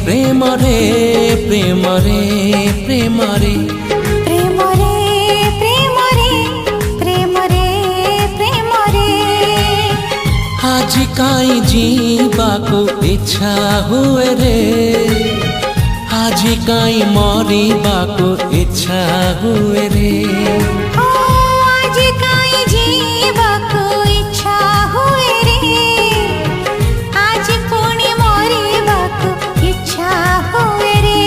प्रेम रे प्रेम रे प्रेम रे प्रेम रे प्रेम रे प्रेम रे प्रेम रे आज काई जीवाको इच्छा हुए रे आज काई मरिबाको इच्छा हुए रे आज काई जीवाको इच्छा हुए रे आज पुणी मरिबाको इच्छा हुए रे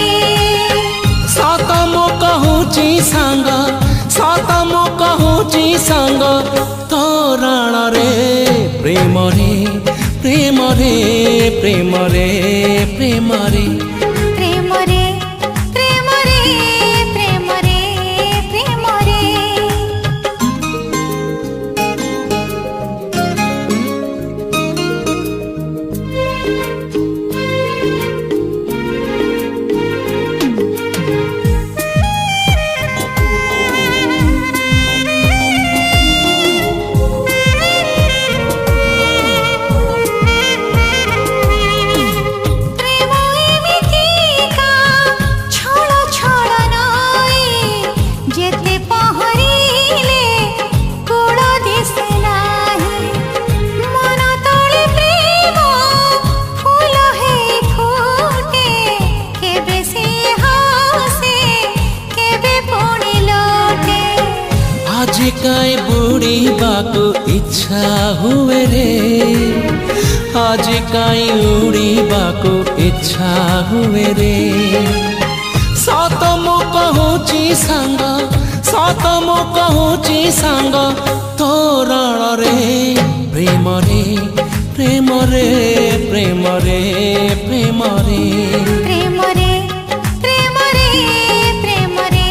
सत मो कहूची सांग सत मो कहूची सांग तोरण रे प्रेम रे प्रेम रे प्रेम रे प्रेम रे प्रेम रे प्रेम रे प्रेम रे प्रेम रे आज काई बुड़ीबाको इच्छा हुए रे आज काई उड़ीबाको इच्छा हुए रे सत मो कहूची सांग सत मो कहूची सांग तोरण रे प्रेम रे प्रेम रे प्रेम रे प्रेम रे प्रेम रे प्रेम रे प्रेम रे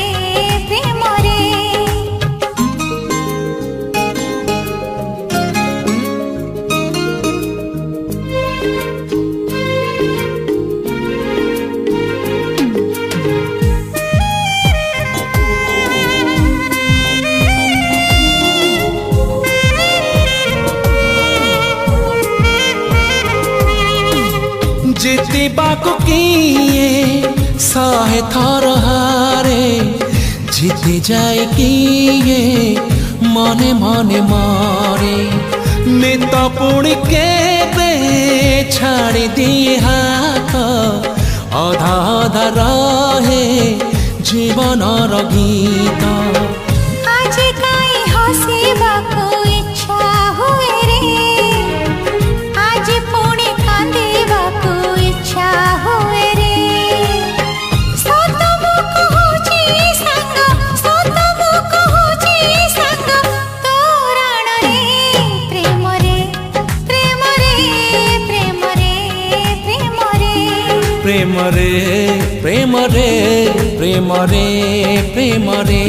प्रेम रे जीतिबाको किए सहे थर हारे जीति जाए किए मने मने मारे मित पुणी केबे छाड़ी दिए हाथ अधा अधा रहे जीवन गीत आज काई हसीबाको इच्छा हुए रे आज पुणी कांदीबाको इच्छा हुए रे सत मो कहूची सांग सत मो कहूची सांग तोरण रे प्रेम रे प्रेम रे प्रेम रे प्रेम रे प्रेम रे प्रेम रे प्रेम रे प्रेम रे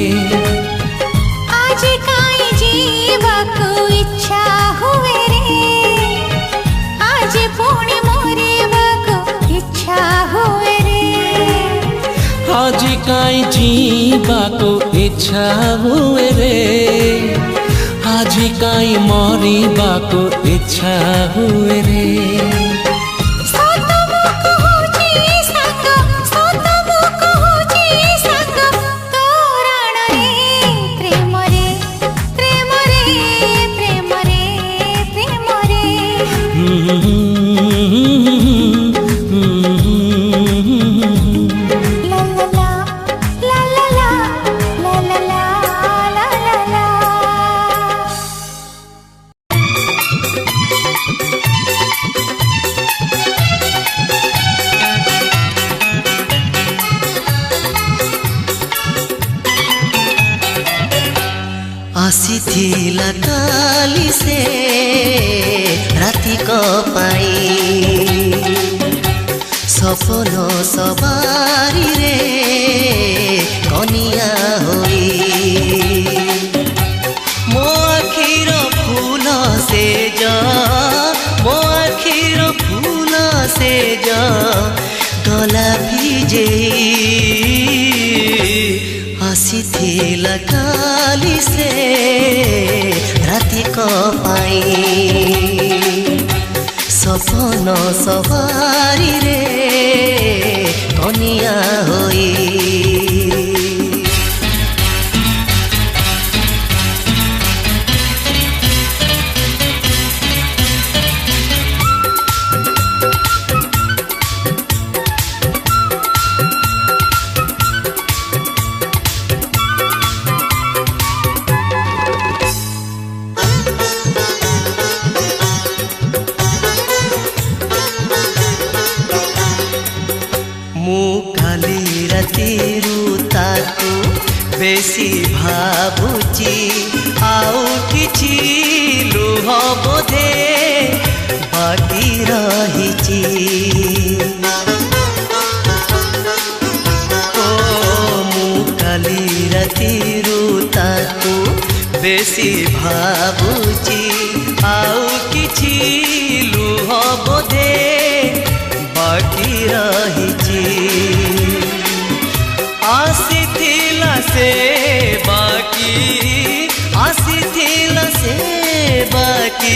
आज काई जीवाको इच्छा हुए रे आज पुणी मरिबाको इच्छा हुए रे आज काई जीवाको इच्छा हुए रे आज काई मरिबाको इच्छा हुए रे सत मो कहूची सांग सत मो कहूची सांग तोरण रे प्रेम रे प्रेम रे प्रेम रे प्रेम रे ला ला ला ला ला ला ला ला ला ला ला आसीथिला काली से राति पाई सपन सवारी रे कनिया होई मो आखिर फूल से जा मो आखिर फूल से जा गला भिजे आसीथिला काली से राति पाई सपन सवारी रे ମୁଁ କାଲି ରାତିରୁ ତାକୁ ବେଶୀ ଭାବୁଛି ଆଉ କିଛି ଲୁହ ବୋଧେ ବାକି ରହିଛି ମୁଁ କାଲି ରାତିରୁ ତାକୁ ବେଶୀ ଭାବୁଛି ଆଉ କିଛି ଲୁହ ବୋଧେ ବାକି ରହିଛି ଆସିଥିଲା ସେ ବାକି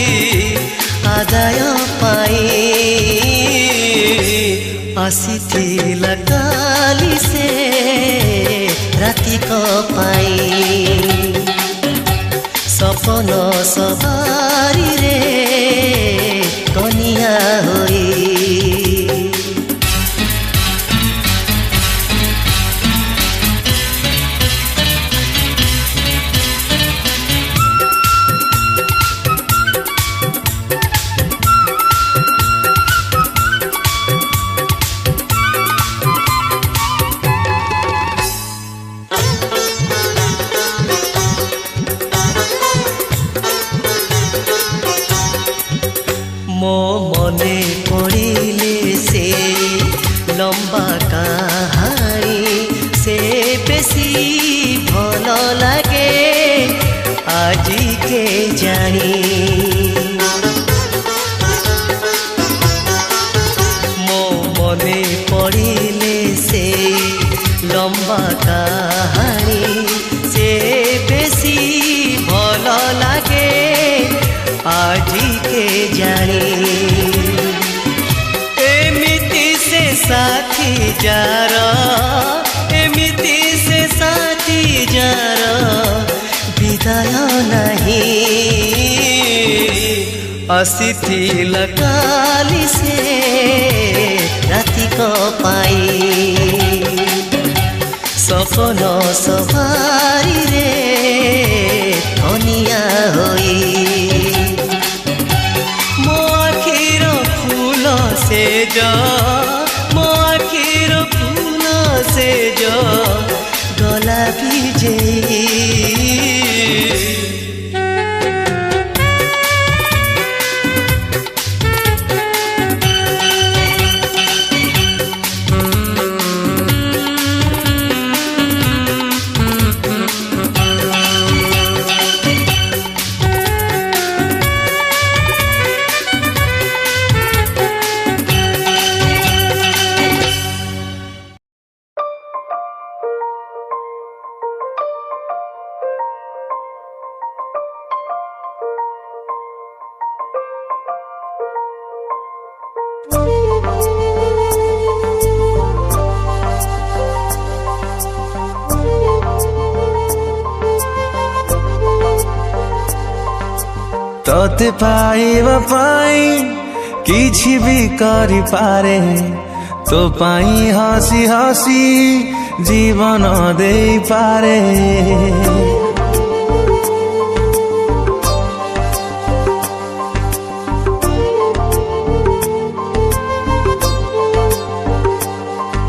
ଆଦାୟ ପାଇଁ ଆସିଥିଲା କାଲି ସେ ରାତିକ ପାଇଁ ସପନ ସବାରିରେ କନିଆ ହୋଇ ମୋ ମନେ ପଡ଼ିଲେ ସେ ଲମ୍ବା କାହାଣୀ ସେ ବେଶୀ ଭଲ ଲାଗେ ଆଜି କେ ଜାଣି ମୋ ମନେ ପଡ଼ିଲେ ସେ ଲମ୍ବା କାହାଣୀ ସେ ବେଶୀ ଭଲ ଲାଗେ ଆଜି କେ ଜାଣି ଏମିତି ସେ ସାଥୀ ଯାର ଏମିତି ସେ ସାଥୀ ଯାର ବିଦାୟ ନାହିଁ ଆସିଥିଲା କାଲି ସେ ରାତିକ ପାଇଁ ସପନ ସବାରିରେ କନିଆ ହୋଇ ମୋ ଆଖିର ଫୁଲ ସେଜ ଗଲା ଭିଜେଇ तोते पाइबा पाई किछि भी करि पारे तो पाई हसी हसी जीवन दे पारे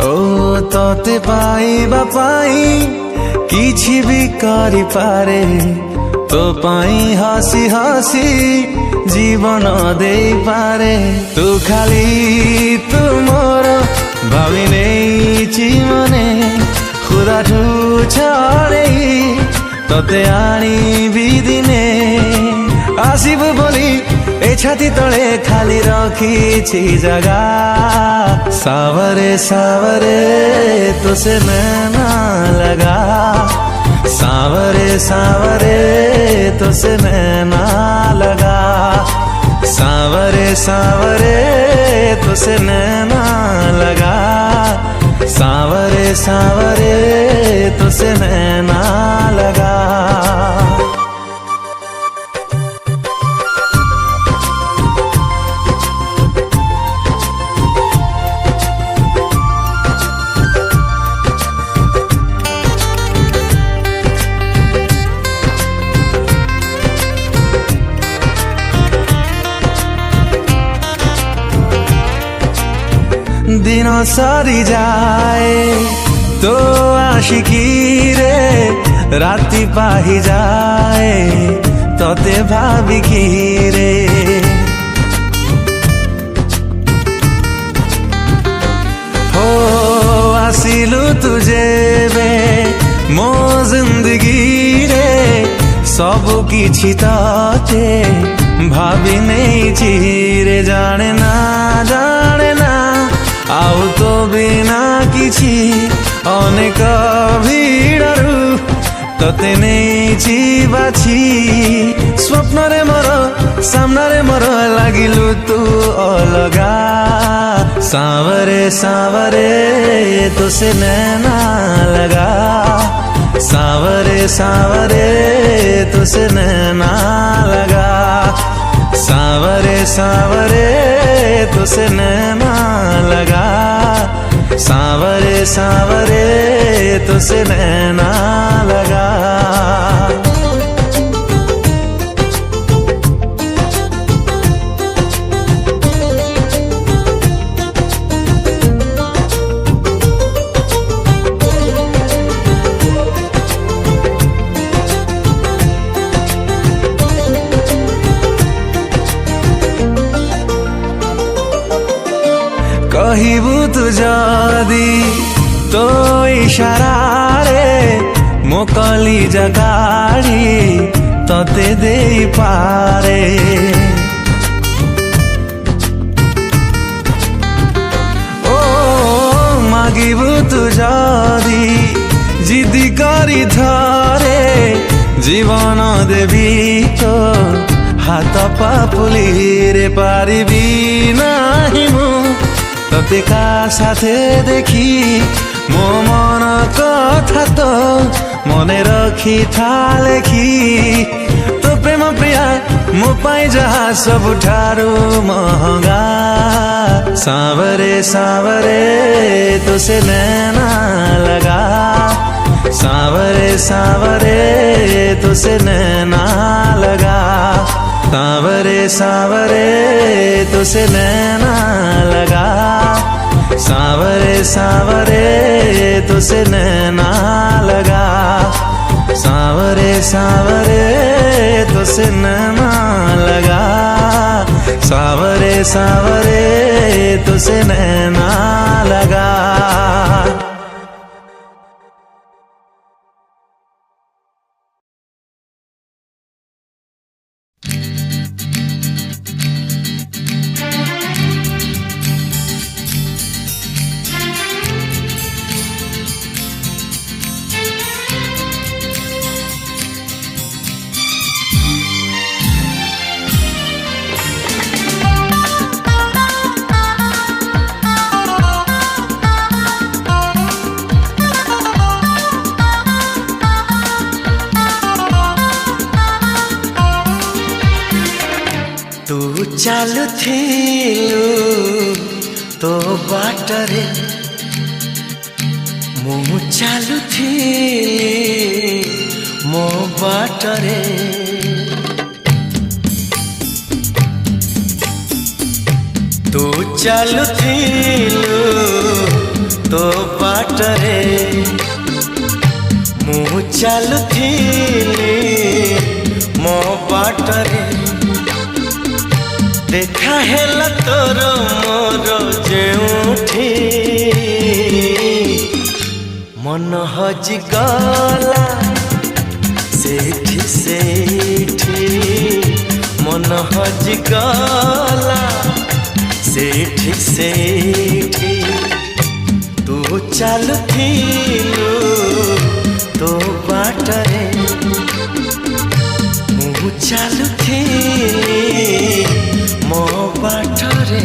ओ तोते पाइबा पाई किछि भी करि पारे तो पाई हसी हसी जीवन दे पारे तू खाली तू मोर भावी नहीं मने खुदा ठू छड़े तोते आनी भी दिने आसिबु बोली ए छाती तले खाली रखी जगा सावरे सावरे तो से नैना लगा सावरे सावरे तो से नैना लगा सावरे सावरे तो से नैना लगा सावरे सावरे तो से नैना लगा দিন সরি যায় তো আশিকিরে রাতি পাহি যায় ততে ভাবি কি রে हो आसिलु तुझे बे मो जिंदगी रे सब किछि ताते भाभी नहीं चिरे जाने ना आउ तो बिना किछि अनेक भिड़रू तते नहीं बाछी स्वप्न रे मोर सामना रे मोर लागिलु तू अलगा सावरे सावरे तो से नैना लगा सावरे सावरे तो से नैना लगा सावरे सावरे तो से नैना लगा सावरे सावरे तो से नैना लगा कहिबु तु जदी तो इशारारे मो कलिजा काढ़ी तते देई पारे ओ मागिबु तु जदी जिदी करी धरे जीवन देवी तो हाथ पापुली रे पारिबी नाही मु तते का साथे देखी मो मन कथा तो मने रखी था लेखी तो प्रेम प्रिया मो पाई जहा सब ठारू महंगा सावरे सावरे तो से नैना लगा सावरे सावरे तो से नैना लगा सावरे सावरे तो से नैना लगा सावरे सावरे तो से नैना लगा सावरे सावरे तो से नैना लगा सावरे सावरे तो से नैना लगा ଚାଲୁଥିଲୁ ତୋ ବାଟରେ ମୁଁ ଚାଲୁଥିଲି ମୋ ବାଟରେ ତୁ ଚାଲୁଥିଲୁ ତୋ ବାଟରେ ମୁଁ ଚାଲୁଥିଲି ମୋ ବାଟରେ देखा हेला तोर मोर जेउठी मन हजि गला सेठी सेठी मन हजि गला सेठी सेठी तू चालुथिलु तो बाटरे मु चालुथिली मो बाटरे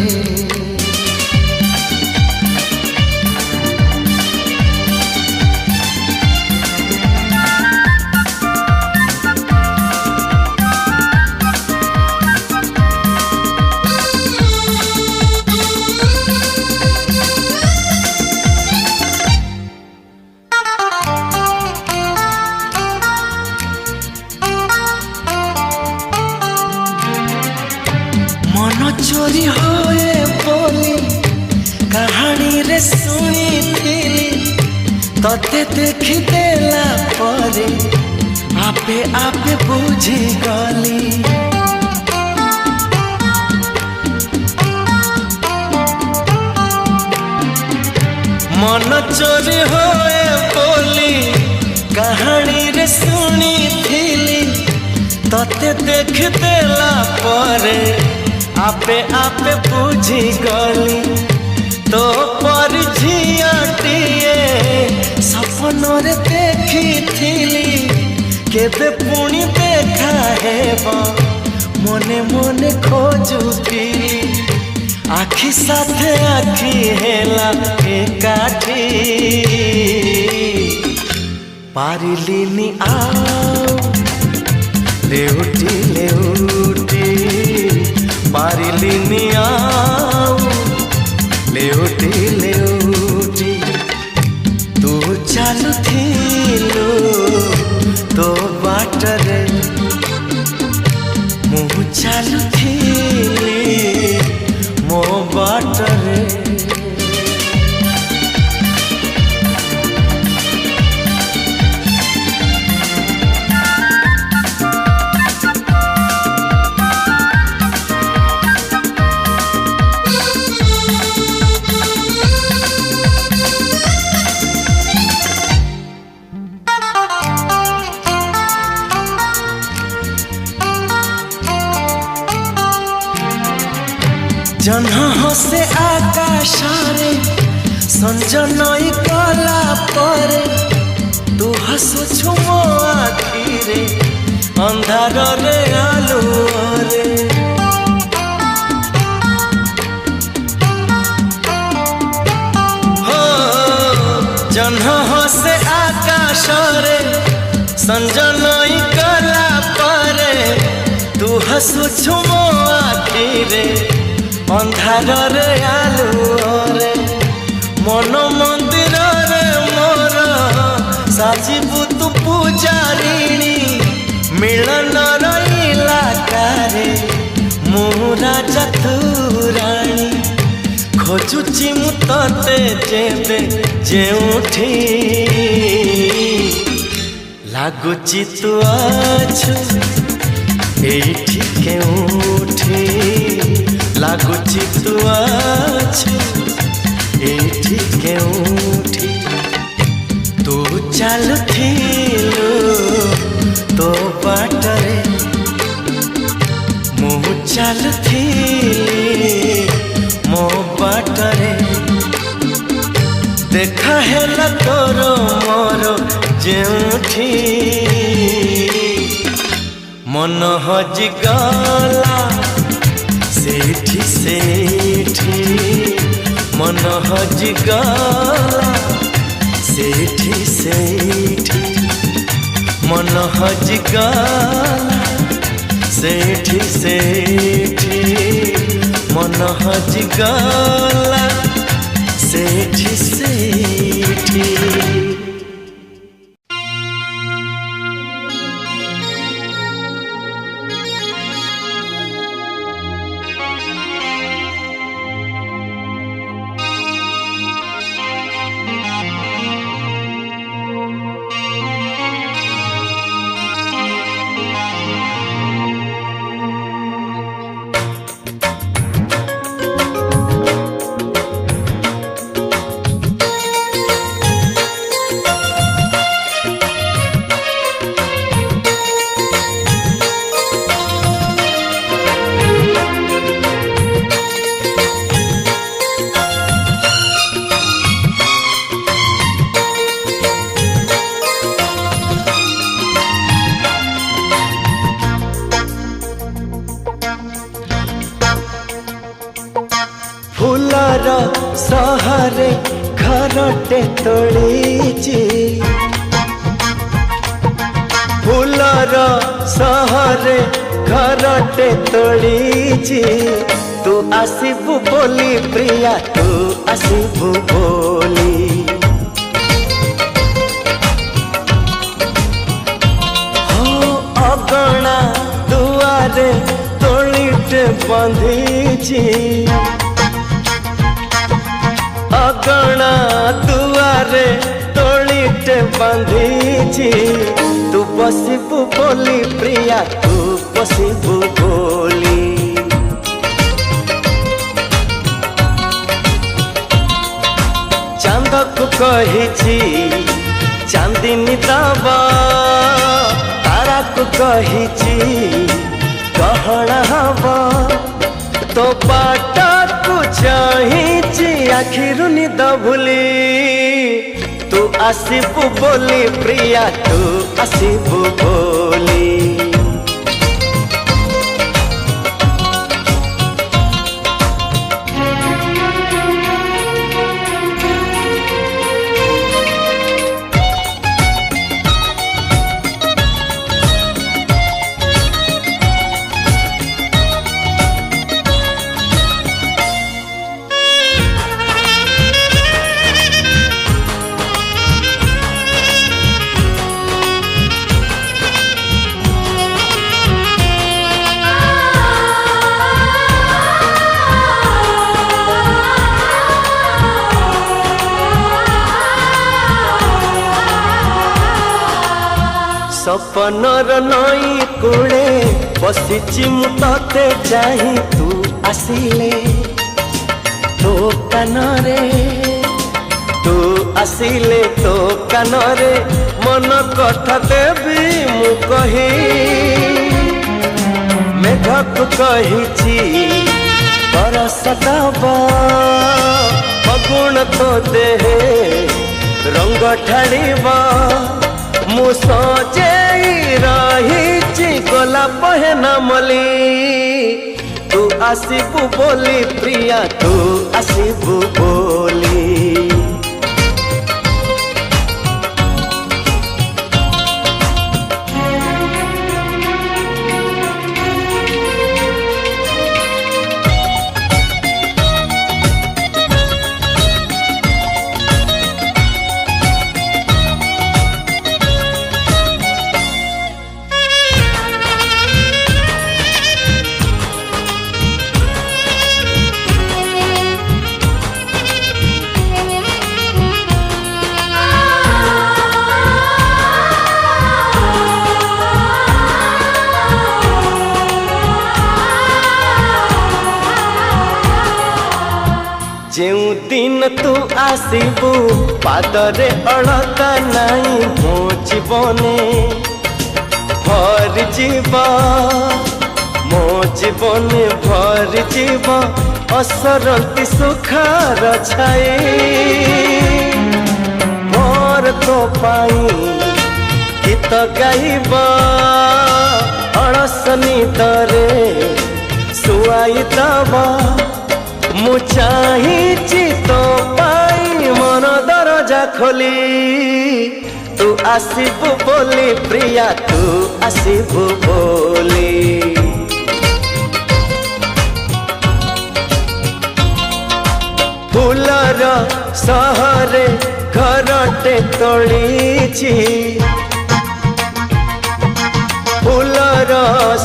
मन तते देखी देला परे आपे आपे बुझी गली मन चोरी होए बोली कहानी रे सुनी थिली तते देख देला परे आपे आपे बुझी गली तो पर झियाटिए सपन रे देखी थिली केबे पुणी देखा हेबा मने मने खोजुथिली आखि साथे आखि हेला एकाठी पारिलिनी आओ लेउटी लेउटी पारिलिनी आओ लेउटी लेउटी तू चालुथिलु तो बाटरे मुँह चालुथिली मो बाटरे जह्न हसे आकाशरे संजनई कला परे तू हसुछु मो आखिरे अंधार रे आलुरे हो जह्न हसे आकाशरे संजनई कला परे तू हसुछु मो आखिरे अंधार रे आलुरे मन मंदिर रे मोर साजिबु तू पूजारिणी मिलन रईला कारे मु राजा तू राणी खोजुची मु तते जेबे जेउठी लागुची तू अछु एठी केउठी लागुची तू अछु एठी केउठी तू चालुथिलु तो बाटरे मु चालुथिली मो बाटरे देखा हेला तोर मोर जेउठी मन हजि गला सेठी सेठी मन हजि गला सेठी सेठी मन हजि गला सेठी सेठी मन हजि गला सेठी सेठी फूलर सहरे घरटे तोड़ीची फूलर सहरे घरटे तोड़ीची तू आसिबु बोली प्रिया तू आसिबु बोली हो अगणा दुआरे तोड़ीटे बंधीची अगणा दुआरे तोड़ी बांधीची तू बसिबु बोली प्रिया तू बसिबु बोली चांद को कहिची चांदिनी दबा तारा को कहिची गहना हवा तो बाटा को चाहिची आखिरु निद भूली तू आसिबु बोली प्रिया तू आसिबु बोली सपनर नई कूले बसिची मु तते चाही तू आसिले तो कानरे तू आसिले तो कानरे मन कथा देवी मु कही मेघक कहिची बरस दबा फगुण तो देहे रंग ढालिबा मु सजे रही गला पहना मली तू आसिबु बोली प्रिया तू आसिबु बोली जेउ दिन तू आसिबु पादरे अड़ता नहीं मो जीवने भर जीवा मो जीवने भर जीवा असरती सुखार छाए मोर तो पाई गीत गाइबा अड़सनी तरे सुआई दबा मु चाहिची तो पाई मन दरजा खोली तू आसिबु बोली प्रिया तू आसिबु बोली फूलर सहरे घरटे तोड़ीची फूलर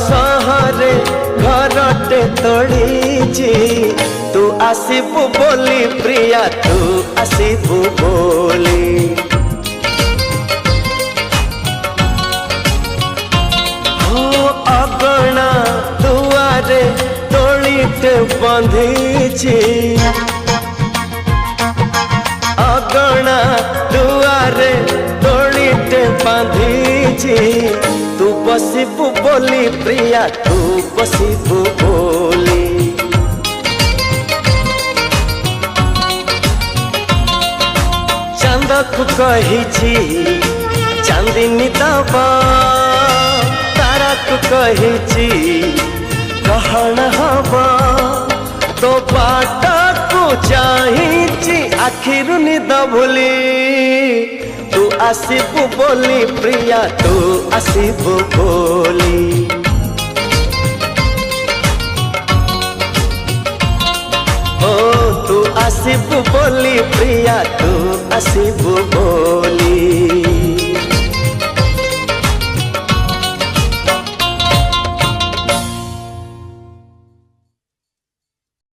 सहरे घरटे तोड़ीची तू आसिबु बोली प्रिया तू आसिबु बोली हो अगणा दुआरे तोड़ीटे बांधीची अगणा दुआरे तोड़ीटे बांधीची तू बसिबु बोली प्रिया तू बसिबु बोली चांदक कहिची चांदिनी दबा तारा को कहिची गहना हवा तो बाटा को चाहिची आखिरु निद भूली तू आसिबु बोली प्रिया तू आसिबु बोली ओ तू आसिबु बोली प्रिया तू आसिबु बोली।